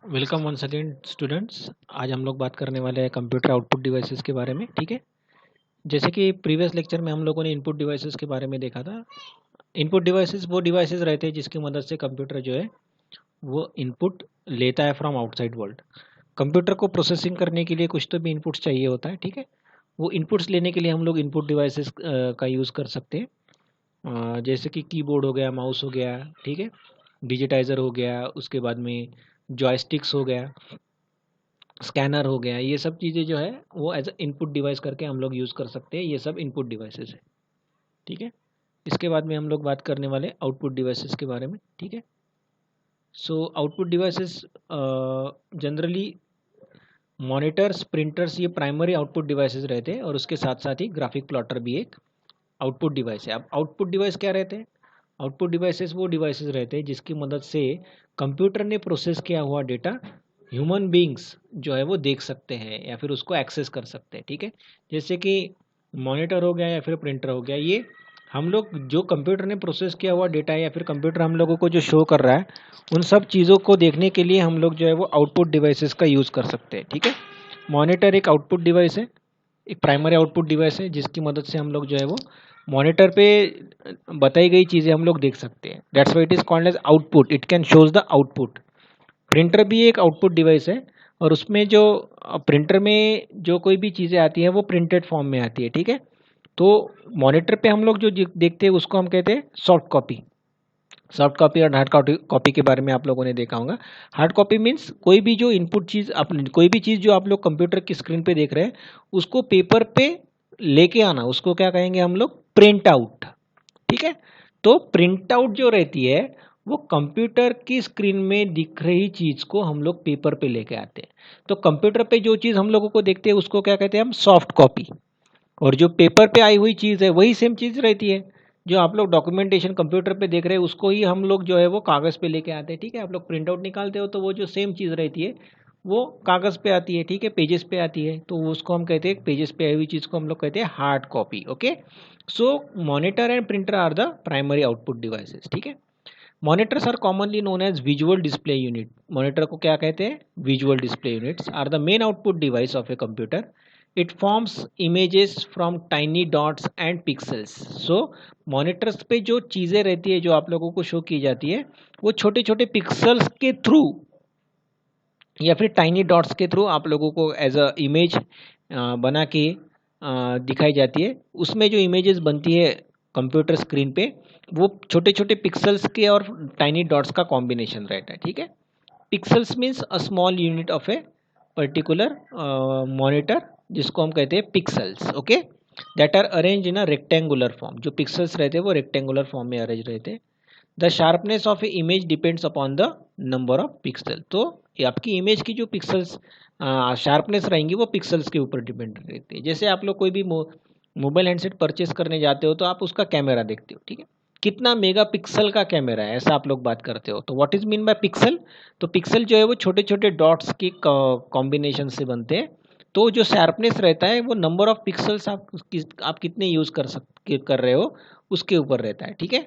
Welcome once again students. आज हम लोग बात करने वाले हैं कंप्यूटर आउटपुट डिवाइसेस के बारे में। ठीक है, जैसे कि प्रीवियस लेक्चर में हम लोगों ने इनपुट डिवाइसेस के बारे में देखा था। इनपुट डिवाइसेस वो डिवाइसेस रहते हैं जिसकी मदद से कंप्यूटर जो है वो इनपुट लेता है फ्रॉम आउटसाइड वर्ल्ड। कंप्यूटर को प्रोसेसिंग करने के लिए कुछ तो भी इनपुट्स चाहिए होता है। ठीक है, वो इनपुट्स लेने के लिए हम लोग इनपुट डिवाइसेस का यूज़ कर सकते हैं। जैसे कि कीबोर्ड हो गया, माउस हो गया, ठीक है, डिजिटाइज़र हो गया, उसके बाद में जॉयस्टिक्स हो गया, स्कैनर हो गया। ये सब चीज़ें जो है वो एज अ इनपुट डिवाइस करके हम लोग यूज़ कर सकते हैं। ये सब इनपुट डिवाइसेस है। ठीक है, इसके बाद में हम लोग बात करने वाले आउटपुट डिवाइसेस के बारे में। ठीक है, so output devices generally monitors, printers, ये प्राइमरी आउटपुट डिवाइसेस रहते हैं और उसके साथ साथ ही ग्राफिक प्लॉटर भी एक आउटपुट डिवाइस है। अब आउटपुट डिवाइस क्या रहते हैं? आउटपुट डिवाइसेस वो डिवाइसेस रहते हैं जिसकी मदद से कंप्यूटर ने प्रोसेस किया हुआ डेटा ह्यूमन बींग्स जो है वो देख सकते हैं या फिर उसको एक्सेस कर सकते हैं। ठीक है, जैसे कि मॉनिटर हो गया या फिर प्रिंटर हो गया, ये हम लोग जो कंप्यूटर ने प्रोसेस किया हुआ डेटा है या फिर कंप्यूटर हम लोगों को जो शो कर रहा है, उन सब चीज़ों को देखने के लिए हम लोग जो है वो आउटपुट डिवाइसेस का यूज़ कर सकते हैं। ठीक है, मॉनिटर एक आउटपुट डिवाइस है, एक प्राइमरी आउटपुट डिवाइस है जिसकी मदद से हम लोग जो है वो मॉनिटर पे बताई गई चीज़ें हम लोग देख सकते हैं। That's why it is called as output, it can shows the output. Printer भी एक आउटपुट डिवाइस है और उसमें जो प्रिंटर में जो कोई भी चीज़ें आती हैं वो प्रिंटेड फॉर्म में आती है। ठीक है, तो मॉनिटर पे हम लोग जो देखते हैं उसको हम कहते हैं सॉफ्ट कॉपी। सॉफ्ट कॉपी और हार्ड कॉपी के बारे में आप लोगों ने देखा होगा। हार्ड कॉपी मीन्स कोई भी जो इनपुट चीज़ आप, कोई भी चीज़ जो आप लोग कंप्यूटर की स्क्रीन पे देख रहे हैं उसको पेपर पे लेके आना, उसको क्या कहेंगे हम लोग? Print out. ठीक है, तो प्रिंट आउट जो रहती है वो कंप्यूटर की स्क्रीन में दिख रही चीज़ को हम लोग पेपर पे लेके आते हैं। तो कंप्यूटर पे जो चीज़ हम लोगों को देखते हैं उसको क्या कहते हैं हम? Soft copy. और जो पेपर पे आई हुई चीज़ है वही सेम चीज़ रहती है। जो आप लोग डॉक्यूमेंटेशन कंप्यूटर पे देख रहे हैं उसको ही हम लोग जो है वो कागज़ पे लेके आते हैं। ठीक है, आप लोग प्रिंट आउट निकालते हो तो वो जो सेम चीज़ रहती है वो कागज़ पे आती है। ठीक है, पेजेस पे आती है, तो उसको हम कहते हैं, पेजेस पे आई हुई चीज़ को हम लोग कहते हैं hard copy. Okay, so monitor and printer are the primary output devices. ठीक है, monitors are commonly known as visual display unit. Monitor को क्या कहते हैं? Visual display units are the main output device of a computer. It forms images from tiny dots and pixels. So monitors पे जो चीज़ें रहती है जो आप लोगों को शो की जाती है वो छोटे छोटे पिक्सल्स के थ्रू या फिर टाइनी डॉट्स के थ्रू आप लोगों को एज अ इमेज बना के दिखाई जाती है। उसमें जो इमेजेस बनती है कंप्यूटर स्क्रीन पे वो छोटे छोटे पिक्सल्स के और टाइनी डॉट्स का कॉम्बिनेशन रहता है। ठीक है, pixels means a small unit of a particular monitor जिसको हम कहते हैं pixels. Okay, that are arrange in a rectangular form. जो पिक्सल्स रहते हैं वो रेक्टेंगुलर फॉर्म में अरेंज रहते हैं। The sharpness of a image depends upon the number of pixel. तो आपकी इमेज की जो पिक्सल्स शार्पनेस रहेंगी वो पिक्सल्स के ऊपर डिपेंड रहती है। जैसे आप लोग कोई भी मोबाइल हैंडसेट परचेस करने जाते हो तो आप उसका कैमरा देखते हो। ठीक है, कितना मेगा पिक्सल का कैमरा है ऐसा आप लोग बात करते हो। तो what is mean by pixel? तो पिक्सल जो है वो छोटे छोटे डॉट्स की कॉम्बिनेशन से बनते हैं। तो जो शार्पनेस रहता है वो नंबर ऑफ पिक्सल्स आप कितने यूज कर रहे हो उसके ऊपर रहता है। ठीक है,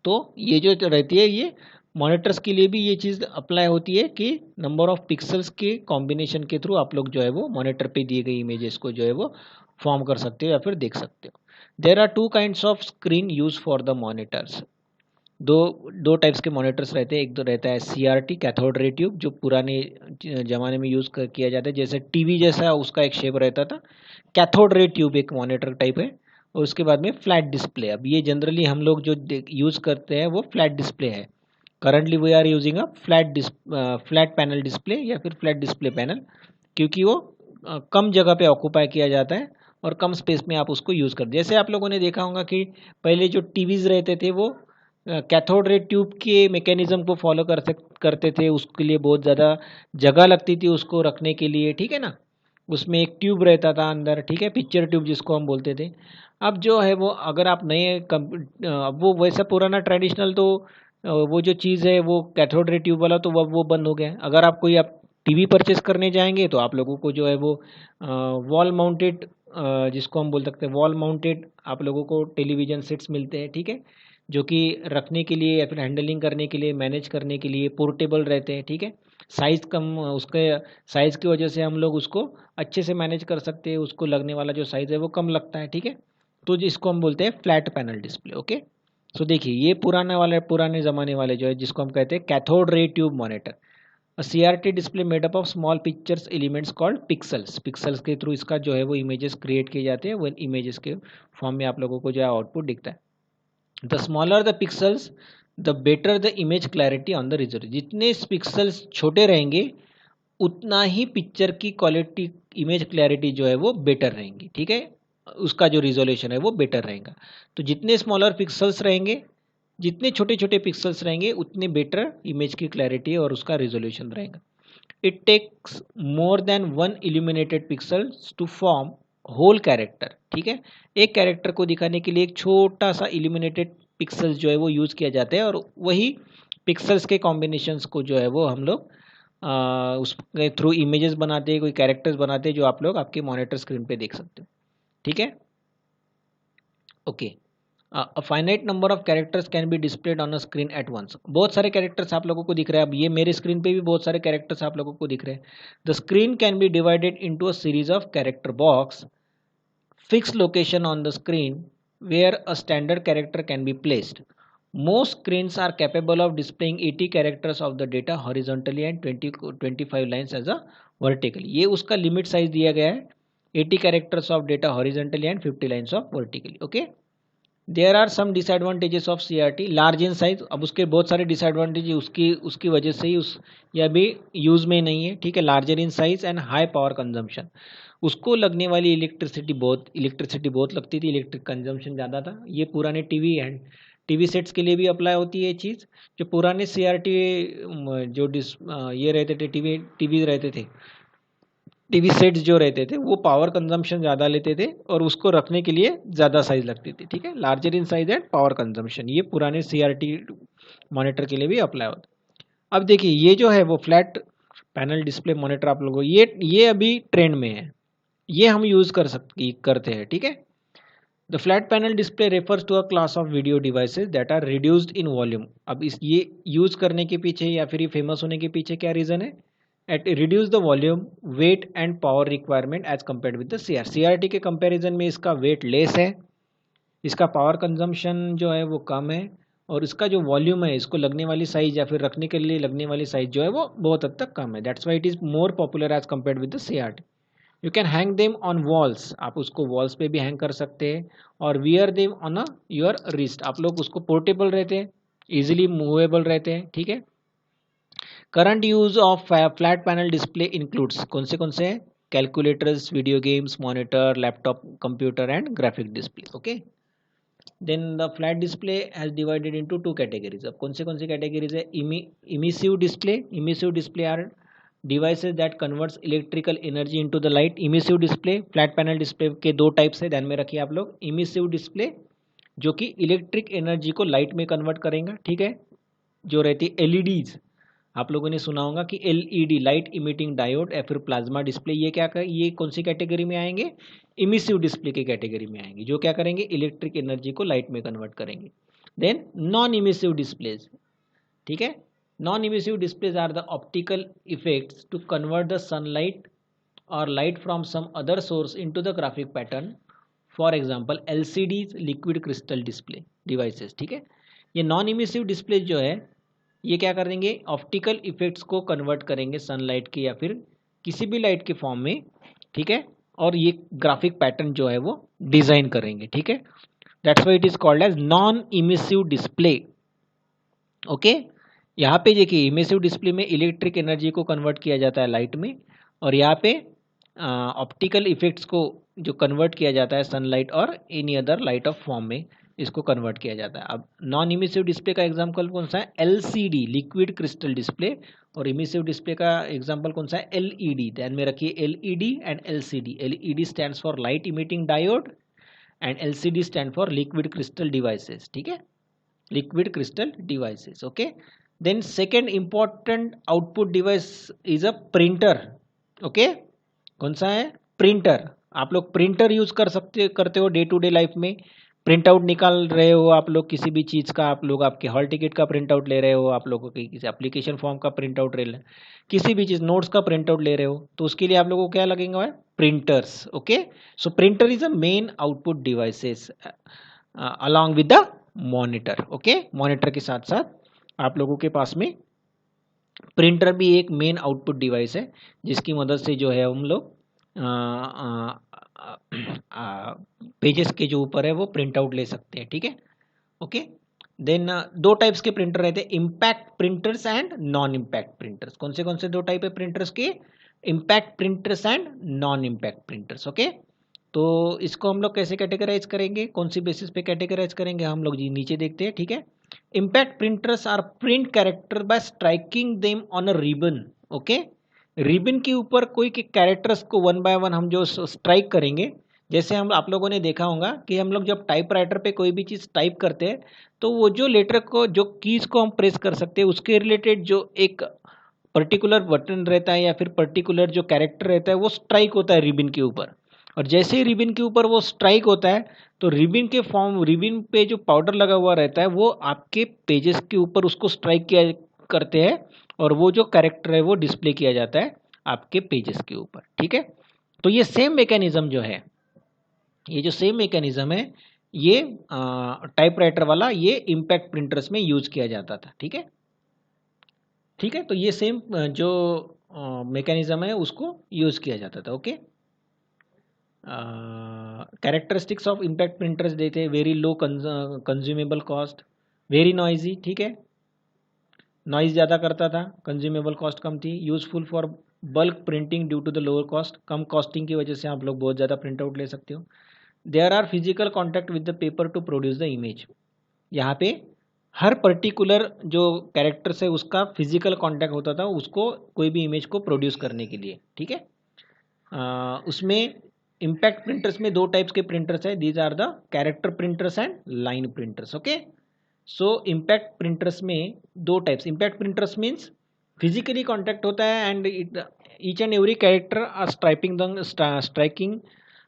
तो ये जो रहती है ये मॉनिटर्स के लिए भी ये चीज़ अप्लाई होती है कि नंबर ऑफ पिक्सल्स के कॉम्बिनेशन के थ्रू आप लोग जो है वो मॉनिटर पे दिए गई इमेजेस को जो है वो फॉर्म कर सकते हो या फिर देख सकते हो। There are two kinds of screen use for the monitors. दो दो टाइप्स के मॉनिटर्स रहते हैं। एक तो रहता है CRT, कैथोड रे ट्यूब, जो पुराने ज़माने में यूज़ किया जाता है, जैसे टीवी जैसा उसका एक शेप रहता था। कैथोड रे ट्यूब एक मॉनिटर टाइप है। और उसके बाद में फ्लैट डिस्प्ले। अब ये जनरली हम लोग जो यूज़ करते हैं वो फ्लैट डिस्प्ले है। Currently we are using a flat panel display या फिर फ्लैट डिस्प्ले पैनल, क्योंकि वो कम जगह पे ऑक्यूपाई किया जाता है और कम स्पेस में आप उसको यूज़ कर। जैसे आप लोगों ने देखा होगा कि पहले जो टीवीज़ रहते थे वो कैथोड रे ट्यूब के मैकेनिज्म को फॉलो करते थे। उसके लिए बहुत ज़्यादा जगह लगती थी उसको रखने के लिए। ठीक है ना, उसमें एक ट्यूब रहता था अंदर। ठीक है, पिक्चर ट्यूब जिसको हम बोलते थे। अब जो है वो अगर आप नए अब वो वैसा पुराना ट्रेडिशनल तो वो जो चीज़ है वो कैथोड रे ट्यूब वाला तो वो बंद हो गया। अगर आप टीवी परचेस करने जाएंगे तो आप लोगों को जो है वो वॉल माउंटेड, जिसको हम बोल सकते हैं वॉल माउंटेड, आप लोगों को टेलीविज़न सेट्स मिलते हैं। ठीक है, जो कि रखने के लिए या फिर हैंडलिंग करने के लिए, मैनेज करने के लिए पोर्टेबल रहते हैं, ठीक है। साइज़ कम, उसके साइज़ की वजह से हम लोग उसको अच्छे से मैनेज कर सकते हैं, उसको लगने वाला जो साइज़ है वो कम लगता है, ठीक है। तो जिसको हम बोलते हैं फ्लैट पैनल डिस्प्ले, ओके। सो देखिए ये पुराने ज़माने वाले जो है जिसको हम कहते हैं cathode ray tube monitor, CRT display made up of small pictures elements called pixels. Pixels के थ्रू इसका जो है वो इमेजेस क्रिएट किए जाते हैं, वो इमेजेस के फॉर्म में आप लोगों को जो है आउटपुट दिखता है। The smaller the pixels the better the image clarity on the result. जितने पिक्सल्स छोटे रहेंगे उतना ही पिक्चर की क्वालिटी, इमेज क्लैरिटी जो है वो बेटर रहेंगी, ठीक है। उसका जो रिजोल्यूशन है वो बेटर रहेगा। तो जितने स्मॉलर पिक्सल्स रहेंगे, जितने छोटे छोटे पिक्सल्स रहेंगे उतने बेटर इमेज की क्लैरिटी और उसका रिजोल्यूशन रहेगा। It takes more than one illuminated pixels to form whole character, ठीक है। एक कैरेक्टर को दिखाने के लिए एक छोटा सा इल्यूमिनेटेड पिक्सल्स जो है वो यूज़ किया जाता है, और वही पिक्सल्स के कॉम्बिनेशंस को जो है वो हम लोग उसके थ्रू इमेजेस बनाते हैं, कोई कैरेक्टर्स बनाते हैं जो आप लोग आपके मॉनिटर स्क्रीन पे देख सकते हो, ठीक है। Okay, a finite number of characters can be displayed on a screen at once. बहुत सारे कैरेक्टर्स आप लोगों को दिख रहे हैं। अब ये मेरे स्क्रीन पे भी बहुत सारे कैरेक्टर्स आप लोगों को दिख रहे हैं। The screen can be divided into a series of character box fixed location on the screen where a standard character can be placed. Most screens are capable of displaying 80 characters of the data horizontally and 25 lines as a vertically. ये उसका limit size दिया गया है, 80 characters of data horizontally and 50 lines of vertically. Okay. There are some disadvantages of CRT, large in size. अब उसके बहुत सारे disadvantage उसकी उसकी वजह से ही उस ये अभी यूज़ में नहीं है, ठीक है। Larger in size and high power consumption, उसको लगने वाली इलेक्ट्रिसिटी बहुत लगती थी, इलेक्ट्रिक कंजम्पशन ज़्यादा था। ये पुराने टीवी एंड टीवी सेट्स के लिए भी अप्लाई होती है ये चीज़। जो पुराने CRT जो ये रहते थे, टीवी रहते थे, टीवी सेट्स जो रहते थे वो पावर कंजम्पशन ज़्यादा लेते थे और उसको रखने के लिए ज़्यादा साइज लगती थी, ठीक है। Larger in size and power consumption, ये पुराने CRT मॉनिटर के लिए भी अप्लाई होता है। अब देखिए ये जो है वो फ्लैट पैनल डिस्प्ले मॉनिटर आप लोगों को ये अभी ट्रेंड में है, ये हम यूज़ करते हैं, ठीक है। The flat panel display refers to a class of video devices that are reduced in volume. अब ये यूज़ करने के पीछे या फिर ये फेमस होने के पीछे क्या रीज़न है? At reduce the volume, weight and power requirement as compare with the CRT के कंपैरिजन में इसका वेट लेस है, इसका पावर कंजम्पशन जो है वो कम है, और इसका जो वॉल्यूम है, इसको लगने वाली साइज या फिर रखने के लिए लगने वाली साइज जो है वो बहुत हद तक कम है। That's why it is more popular as compare with the CRT। You can hang them on walls, आप उसको वॉल्स पे भी हैंग कर सकते हैं, और wear them on a your wrist, आप लोग उसको पोर्टेबल रहते हैं, इजिली मूवेबल रहते हैं, ठीक है। Current use of flat panel display includes कौन से हैं? Calculators, video games, monitor, laptop, computer and graphic display, okay. Then the flat display has divided into two categories. अब कौन सी कैटेगरीज है? Emissive display are devices that converts electrical energy into the light. Emissive display, flat panel display के दो types है, ध्यान में रखिए आप लोग। इमिसिव डिस्प्ले जो कि इलेक्ट्रिक एनर्जी को लाइट में कन्वर्ट करेगा, ठीक है, जो रहती है LEDs। आप लोगों ने सुना होगा कि LED, लाइट इमिटिंग डायोड, या फिर प्लाज्मा डिस्प्ले, ये कौन सी कैटेगरी में आएंगे? इमिसिव डिस्प्ले की कैटेगरी में आएंगे, जो क्या करेंगे? इलेक्ट्रिक एनर्जी को लाइट में कन्वर्ट करेंगे। देन नॉन इमिसिव डिस्प्लेज, ठीक है। Non emissive displays are the optical effects to convert the sunlight और light from some other source into the graphic pattern, for example LCDs, liquid crystal display devices, ठीक है। ये non emissive display जो है ये क्या कर देंगे? ऑप्टिकल इफेक्ट्स को कन्वर्ट करेंगे सनलाइट की या फिर किसी भी लाइट के फॉर्म में, ठीक है, और ये ग्राफिक पैटर्न जो है वो डिजाइन करेंगे, ठीक है। That's why it is called as non emissive display, okay. यहाँ पे देखिए इमिसिव डिस्प्ले में इलेक्ट्रिक एनर्जी को कन्वर्ट किया जाता है लाइट में, और यहाँ पे ऑप्टिकल इफेक्ट्स को जो कन्वर्ट किया जाता है सनलाइट और any other light of form में, इसको कन्वर्ट किया जाता है। अब नॉन इमिसिव डिस्प्ले का एग्जांपल कौन सा है? LCD, लिक्विड क्रिस्टल डिस्प्ले, और इमिसिव डिस्प्ले का एग्जांपल कौन सा है? LED। ध्यान में रखिए LED and LCD। LED stands for light emitting diode and LCD stand for liquid crystal devices, ठीक है, liquid crystal devices, okay. Then second important output device is a printer, okay. कौन सा है? प्रिंटर। आप लोग प्रिंटर यूज करते हो day to day life में। प्रिंट आउट निकाल रहे हो आप लोग किसी भी चीज़ का, आप लोग आपके हॉल टिकट का प्रिंट आउट ले रहे हो, आप लोगों की किसी एप्लीकेशन फॉर्म का प्रिंट आउट ले रहे हो, किसी भी चीज़ नोट्स का प्रिंट आउट ले रहे हो, तो उसके लिए आप लोगों को क्या लगेगा? Printers. Okay, so printer is a main output devices along with the monitor. Okay, monitor के साथ साथ आप लोगों के पास में प्रिंटर भी एक मेन आउटपुट डिवाइस है, जिसकी मदद से जो है हम लोग पेजेस के जो ऊपर है वो प्रिंट आउट ले सकते हैं। ठीक है, ओके। देन दो टाइप्स के प्रिंटर रहते हैं, impact printers and non impact printers. कौन से दो टाइप है प्रिंटर्स के? Impact printers and non impact printers. Okay, तो इसको हम लोग कैसे कैटेगराइज करेंगे, कौन सी बेसिस पे कैटेगराइज करेंगे हम लोग जी नीचे देखते हैं। ठीक है, impact printers are print character by striking them on a ribbon. Okay, ribbon के ऊपर कोई के कैरेक्टर्स को वन बाय वन हम जो स्ट्राइक करेंगे, जैसे हम आप लोगों ने देखा होगा कि हम लोग जब टाइपराइटर पे कोई भी चीज़ टाइप करते हैं तो वो जो लेटर को, जो कीज को हम प्रेस कर सकते हैं, उसके रिलेटेड जो एक पर्टिकुलर बटन रहता है या फिर पर्टिकुलर जो कैरेक्टर रहता है वो स्ट्राइक होता है रिबन के ऊपर। और जैसे ही रिबन के ऊपर वो स्ट्राइक होता है तो रिबन के फॉर्म, रिबन पे जो पाउडर लगा हुआ रहता है वो आपके पेजेस के ऊपर उसको स्ट्राइक किया करते हैं और वो जो कैरेक्टर है वो डिस्प्ले किया जाता है आपके पेजेस के ऊपर। ठीक है, तो ये सेम मैकेनिज्म जो है, ये जो सेम मैकेनिज्म है ये टाइपराइटर वाला ये इम्पैक्ट प्रिंटर्स में यूज किया जाता था। ठीक है, ठीक है, तो ये सेम जो मैकेनिज्म है उसको यूज किया जाता था। Okay, characteristics of impact printers देते हैं, very low consumable cost, very noisy. ठीक है, नॉइज ज़्यादा करता था, कंज्यूमेबल कॉस्ट कम थी, useful for bulk printing due to the lower cost, कम कॉस्टिंग की वजह से आप लोग बहुत ज़्यादा प्रिंट आउट ले सकते हो। There are physical contact with the paper to produce the image. यहाँ पे हर पर्टिकुलर जो कैरेक्टर्स है उसका फिजिकल कॉन्टैक्ट होता था उसको कोई भी इमेज को प्रोड्यूस करने के लिए। ठीक है, उसमें इम्पैक्ट प्रिंटर्स में दो टाइप्स के प्रिंटर्स है, these are the character printers and line printers. Okay, so impact printers में दो types, impact printers means physically contact होता है and each and every character are striking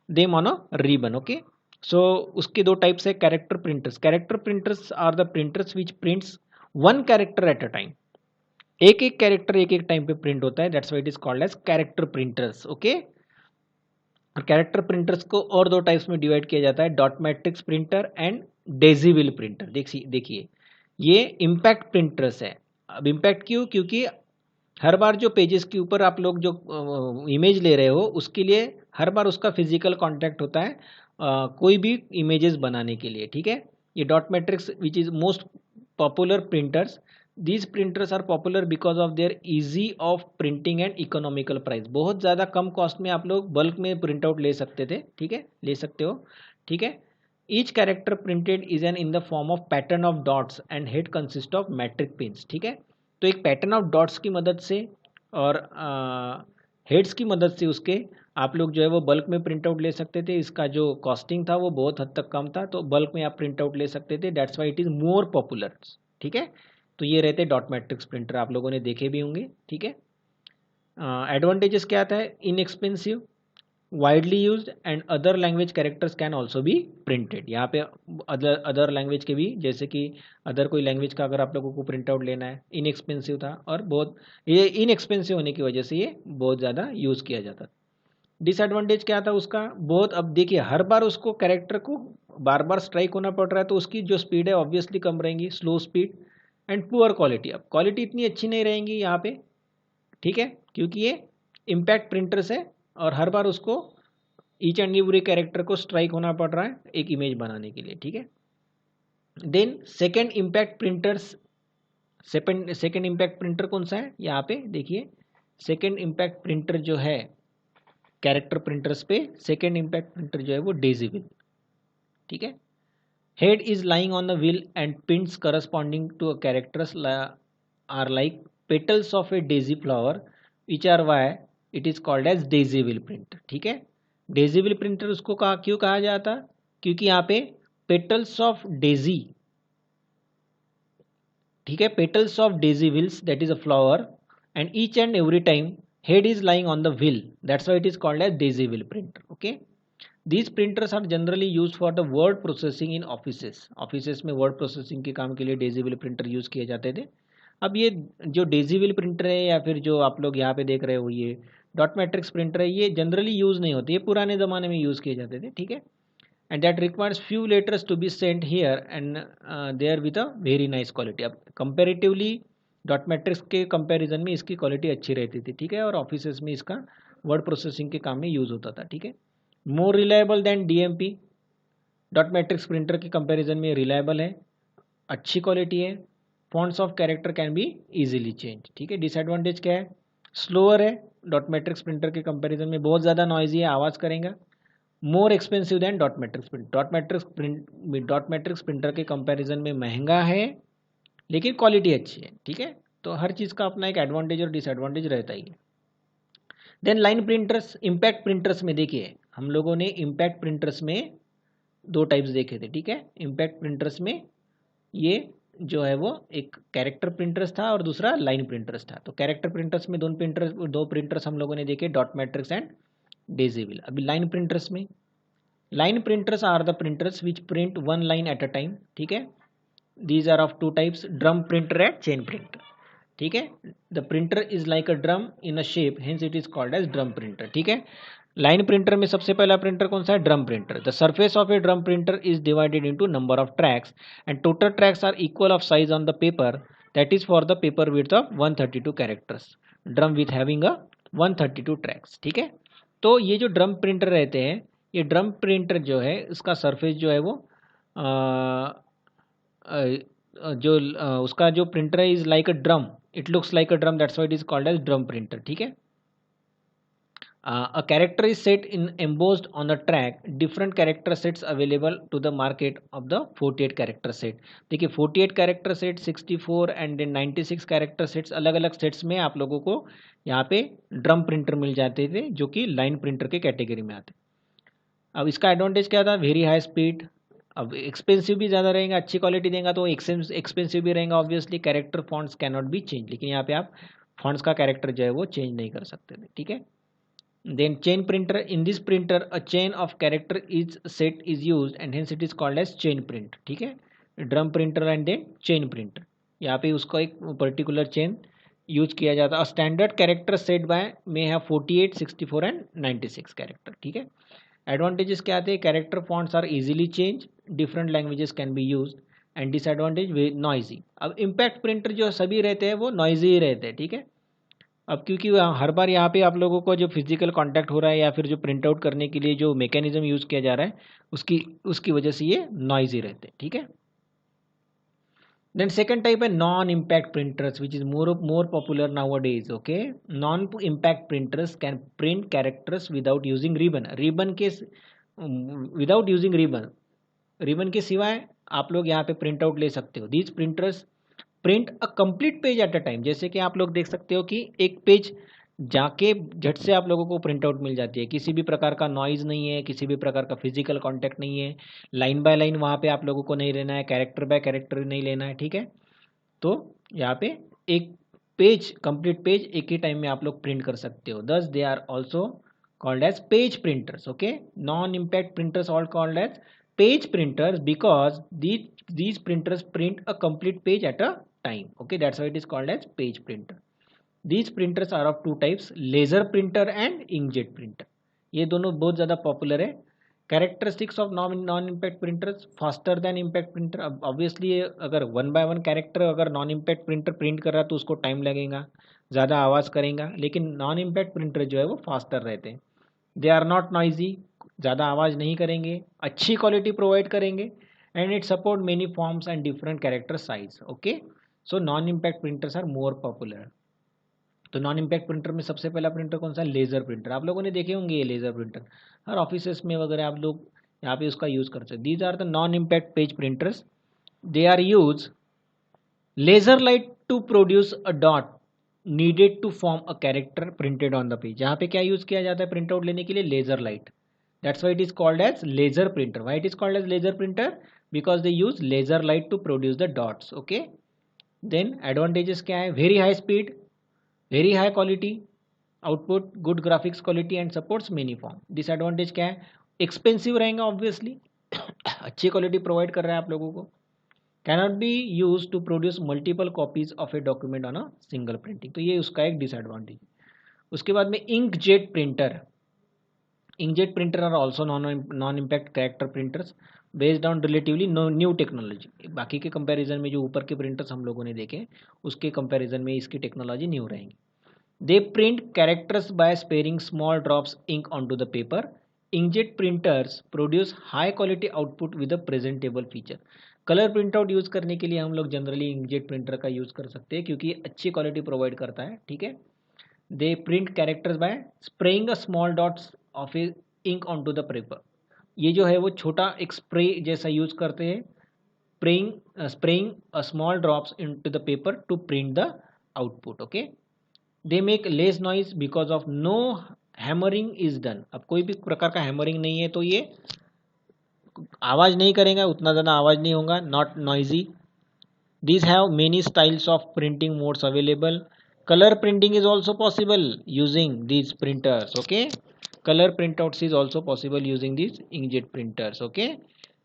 them on a ribbon. Okay, so उसके दो types है character printers. Character printers are the printers which prints one character at a time, एक एक character एक एक time पे प्रिंट होता है, that's why it is called as character printers. Okay, और कैरेक्टर प्रिंटर्स को और दो टाइप्स में डिवाइड किया जाता है, dot matrix printer and daisy wheel printer. देखिए ये इम्पैक्ट प्रिंटर्स है। अब इम्पैक्ट क्यों? क्योंकि हर बार जो पेजेस के ऊपर आप लोग जो इमेज ले रहे हो उसके लिए हर बार उसका फिजिकल कांटेक्ट होता है कोई भी इमेजेस बनाने के लिए। ठीक है, ये dot matrix which is most popular printers, these printers are popular because of their easy of printing and economical price. बहुत ज़्यादा कम कॉस्ट में आप लोग बल्क में प्रिंट आउट ले सकते थे। ठीक है, ले सकते हो। ठीक है, each character printed is an in the form of pattern of dots and head consist of matrix pins. ठीक है, तो एक पैटर्न ऑफ डॉट्स की मदद से और हेड्स की मदद से उसके आप लोग जो है वो बल्क में प्रिंट आउट ले सकते थे। इसका जो कॉस्टिंग था वो बहुत हद तक कम था, तो बल्क में आप प्रिंट आउट ले सकते थे, that's why it is more popular. ठीक है, तो ये रहते डॉट मैट्रिक्स प्रिंटर, आप लोगों ने देखे भी होंगे। ठीक है, एडवांटेजेस क्या आता है? Inexpensive, widely used and other language characters can also be printed. यहाँ पे अदर लैंग्वेज के भी, जैसे कि अदर कोई लैंग्वेज का अगर आप लोगों को प्रिंट आउट लेना है, इनएक्सपेंसिव था और बहुत, ये इनएक्सपेंसिव होने की वजह से ये बहुत ज़्यादा यूज़ किया जाता था। डिसएडवांटेज क्या था उसका? बहुत, अब देखिए हर बार उसको कैरेक्टर को बार बार स्ट्राइक होना पड़ रहा है तो उसकी जो स्पीड है ऑब्वियसली कम रहेंगी, slow speed and poor quality. अब क्वालिटी इतनी अच्छी नहीं रहेंगी यहाँ पे। ठीक है, क्योंकि ये इम्पैक्ट प्रिंटर्स है और हर बार उसको ईच एंड एवरी कैरेक्टर को स्ट्राइक होना पड़ रहा है एक इमेज बनाने के लिए। ठीक है, then second impact printers, second impact printer कौन सा है? यहाँ पे देखिए, सेकेंड इम्पैक्ट प्रिंटर जो है कैरेक्टर प्रिंटर्स पे, सेकेंड इम्पैक्ट प्रिंटर जो है वो डेजीविल। ठीक है, head is lying on the wheel and pins corresponding to a characters are like petals of a daisy flower which are why it is called as daisy wheel printer. ठीक है, डेजीविल printer उसको क्यों कहा जाता? क्योंकि यहाँ पे पेटल्स ऑफ डेजी, ठीक है, petals of daisy wheels that is a flower and each and every time head is lying on the wheel, that's why it is called as daisy wheel printer. Okay, these printers are generally use for the word processing in offices. Offices में word processing के काम के लिए Daisy wheel printer use किए जाते थे। अब ये जो डेजी व्हील प्रिंटर है या फिर जो आप लोग यहाँ पे देख रहे हो ये डॉट मैट्रिक्स प्रिंटर है, ये जनरली यूज़ नहीं होती, ये पुराने ज़माने में यूज़ किए जाते थे, ठीक है। And that requires few letters to be sent here and there with a very nice quality. अब कंपेरेटिवली डॉट मैट्रिक्स के कंपैरिजन में इसकी क्वालिटी अच्छी रहती थी, ठीक है, और ऑफिसेस में इसका वर्ड प्रोसेसिंग के काम में यूज़ होता था, ठीक है। More reliable then DMP, dot matrix printer के कंपैरिजन में रिलायबल है, अच्छी क्वालिटी है, fonts of character can be easily change, ठीक है। डिसएडवांटेज क्या है, स्लोअर है, डॉट मैट्रिक्स प्रिंटर के कंपैरिजन में बहुत ज़्यादा नॉइजी है, आवाज़ करेगा। More expensive than dot matrix print, dot matrix printer के कंपैरिजन में महंगा है लेकिन क्वालिटी अच्छी है, ठीक है। तो हर चीज़ का अपना एक एडवांटेज और डिसएडवांटेज रहता ही है। Then line printers, impact printers में देखिए हम लोगों ने इम्पैक्ट प्रिंटर्स में दो टाइप्स देखे थे, ठीक है। इम्पैक्ट प्रिंटर्स में ये जो है वो एक कैरेक्टर प्रिंटर्स था और दूसरा लाइन प्रिंटर्स था। तो कैरेक्टर प्रिंटर्स में दो प्रिंटर्स हम लोगों ने देखे, dot matrix and daisy wheel. अभी लाइन प्रिंटर्स में, line printers are the printers which print one line at a time, ठीक है। These are of two types, drum printer and chain printer, ठीक है। The printer is like a drum in a shape, hence it is called as drum printer, ठीक है। Line printer में सबसे पहला printer कौन सा है, drum printer. The surface of a drum printer is divided into number of tracks and total tracks are equal of size on the paper, that is for the paper width of 132 characters, drum with having a 132 tracks, ठीक है। तो ये जो drum printer रहते हैं, ये drum printer जो है इसका सरफेस जो है वो उसका जो प्रिंटर है is like a drum, it looks like a drum, that's why it is called as drum printer, ठीक है। A character is set in embossed on the track, different character sets available to the market of the 48 character set। देखिए 48 character set, 64 and 96 character sets, अलग अलग sets में आप लोगों को यहाँ पे ड्रम प्रिंटर मिल जाते थे जो कि लाइन प्रिंटर के कैटेगरी में आते। अब इसका एडवांटेज क्या था, वेरी हाई स्पीड। अब एक्सपेंसिव भी ज़्यादा रहेगा, अच्छी क्वालिटी देगा तो एक्सपेंसिव भी रहेगा obviously. Character fonts can not be change, लेकिन यहाँ पे आप फॉन्ट्स का कैरेक्टर जो है वो चेंज नहीं कर सकते थे, ठीक है। Then chain printer, in this printer a chain of character is set is used and hence it is called as chain print, ठीक है। Drum printer and then chain printer, यहाँ पे उसका एक पर्टिकुलर चेन यूज किया जाता है। Standard character set bye में है 48, 64 एंड 96 कैरेक्टर, ठीक है। एडवांटेजेस क्या आते हैं, character fonts are easily change, different languages can be use and disadvantage वे नॉइजी। अब इम्पैक्ट प्रिंटर जो सभी रहते हैं वो नॉइजी ही रहते हैं, ठीक है। अब क्योंकि हर बार यहाँ पे आप लोगों को जो फिजिकल कांटेक्ट हो रहा है या फिर जो प्रिंट आउट करने के लिए जो मैकेनिज्म यूज़ किया जा रहा है उसकी वजह से ये नॉइजी रहते हैं, ठीक है। देन सेकंड टाइप है non impact printers which is more popular now days, okay. Non impact printers can print characters without using ribbon के विदाउट यूजिंग रिबन के सिवाय आप लोग यहाँ पे प्रिंट आउट ले सकते हो। These printers print a complete page eight a time, जैसे कि आप लोग देख सकते हो कि एक पेज जाके झट से आप लोगों को प्रिंट आउट मिल जाती है, किसी भी प्रकार का नॉइज़ नहीं है, किसी भी प्रकार का फिजिकल कांटेक्ट नहीं है, लाइन बाय लाइन वहाँ पे आप लोगों को नहीं लेना है, कैरेक्टर बाय कैरेक्टर नहीं लेना है, ठीक है। तो यहाँ पे एक पेज कंप्लीट पेज एक ही टाइम में आप लोग प्रिंट कर सकते हो। Thus they are also called as page printers, okay. Non impact printers all called as page printers because these printers print a complete page at a time, okay, that's why it is called as page printer। these printers are of two types, laser printer and inkjet printer। ये दोनों बहुत ज़्यादा popular है। Characteristics of non impact printers, faster than impact printer. अब obviously अगर one by one character अगर non impact printer print कर रहा है तो उसको टाइम लगेगा, ज़्यादा आवाज़ करेगा, लेकिन नॉन इम्पैक्ट प्रिंटर जो है वो फास्टर रहते हैं। दे आर नॉट नॉइजी, ज़्यादा आवाज़ नहीं करेंगे, अच्छी क्वालिटी प्रोवाइड करेंगे and it support many forms and different character size, okay. So non impact printers are more popular. तो नॉन इम्पैक्ट प्रिंटर में सबसे पहला प्रिंटर कौन सा, लेज़र प्रिंटर। आप लोगों ने देखे होंगे ये लेज़र प्रिंटर, हर ऑफिस में वगैरह आप लोग यहाँ पे उसका यूज़ करते हैं। These are the non impact page printers, they are use laser light to produce a dot needed to form a character printed on the page. यहाँ पे क्या यूज़ किया जाता है प्रिंट आउट लेने के लिए, laser light. That's why it is called as laser printer। Why it is called as laser printer? Because they use laser light to produce the dots, okay। Then advantages क्या है, very high speed, very high quality output, good graphics quality and supports many form। Disadvantage क्या है, expensive रहेंगे obviously, अच्छी quality provide कर रहा है आप लोगों को। Cannot be use to produce multiple copies of a document on a single printing, तो ये उसका एक डिसएडवांटेज। उसके बाद में inkjet printer, inkjet printer are also non impact character printers based on relatively new technology. बाकी के कंपैरिजन में जो ऊपर के प्रिंटर्स हम लोगों ने देखे उसके कंपैरिजन में इसकी टेक्नोलॉजी न्यू रहेंगी। They print characters by spraying small drops ink onto the paper. inkjet printers produce high quality output with a presentable feature. Colour print out use करने के लिए हम लोग जनरली inkjet प्रिंटर का use कर सकते हैं क्योंकि अच्छी क्वालिटी प्रोवाइड करता है, ठीक है। They print characters by spraying a small dots of a ink onto the paper. ये जो है वो छोटा एक स्प्रे जैसा यूज करते हैं, spraying a small drops into the paper to print the output. Okay, they make less noise because of no hammering is done. अब कोई भी प्रकार का हैमरिंग नहीं है तो ये आवाज नहीं करेगा, उतना ज़्यादा आवाज नहीं होगा, not noisy. These have many styles of printing modes available. Color printing is also possible using these printers. Okay, color printouts is also possible using these inkjet printers. Okay,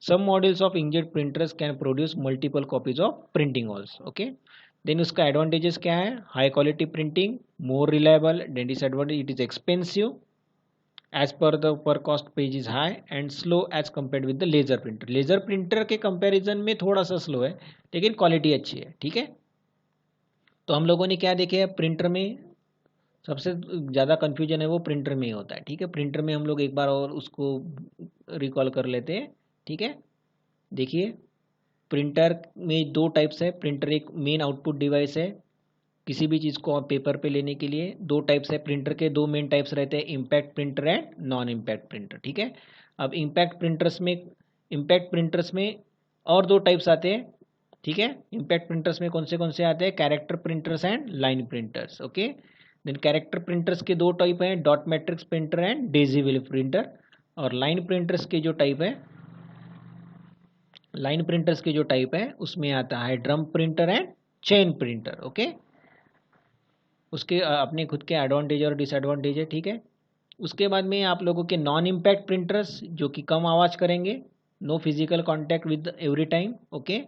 some models of inkjet printers can produce multiple copies of printing also. Okay, then उसका advantages क्या है? High quality printing, more reliable. Then disadvantage, it is expensive as per the per cost page is high and slow as compared with the laser printer. Laser printer के comparison में थोड़ा सा slow है लेकिन quality अच्छी है, ठीक है। तो हम लोगों ने क्या देखे हैं, प्रिंटर में सबसे ज़्यादा कन्फ्यूजन है वो प्रिंटर में ही होता है, ठीक है। प्रिंटर में हम लोग एक बार और उसको रिकॉल कर लेते हैं, ठीक है। देखिए, प्रिंटर में दो टाइप्स है। प्रिंटर एक मेन आउटपुट डिवाइस है किसी भी चीज़ को पेपर पे लेने के लिए। दो टाइप्स है प्रिंटर के, दो मेन टाइप्स रहते हैं, impact printer and non impact printer, ठीक है। अब इम्पैक्ट प्रिंटर्स में और दो टाइप्स आते हैं, ठीक है। इम्पैक्ट प्रिंटर्स में कौन से आते हैं? Character printers and line printers. Okay, then character printers के दो टाइप हैं, dot matrix printer and daisy wheel printer. और लाइन प्रिंटर्स के जो टाइप है, उसमें आता है drum printer and chain printer. Okay, उसके अपने खुद के एडवांटेज और डिसएडवांटेज है, ठीक है। उसके बाद में आप लोगों के नॉन इम्पैक्ट प्रिंटर्स जो कि कम आवाज़ करेंगे, no physical contact with every time. Okay,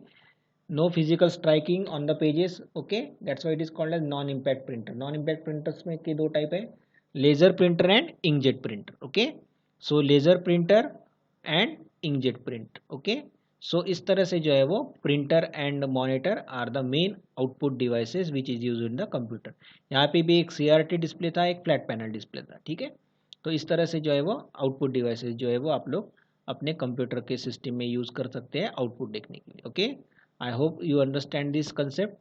no physical striking on the pages. Okay, that's why it is called as non impact printer. Non impact printers में के दो टाइप है, laser printer and inkjet printer. Okay, so laser printer and inkjet print. Okay, so इस तरह से जो है वो printer and monitor are the main output devices which is use in the computer. यहाँ पे भी एक CRT डिस्प्ले था, एक फ्लैट पैनल डिस्प्ले था, ठीक है। तो इस तरह से जो है वो आउटपुट डिवाइसेस जो है वो आप लोग अपने कंप्यूटर के सिस्टम में यूज कर सकते हैं आउटपुट देखने के लिए। Okay, I hope you understand this concept.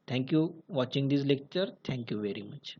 Thank you watching this lecture. Thank you very much.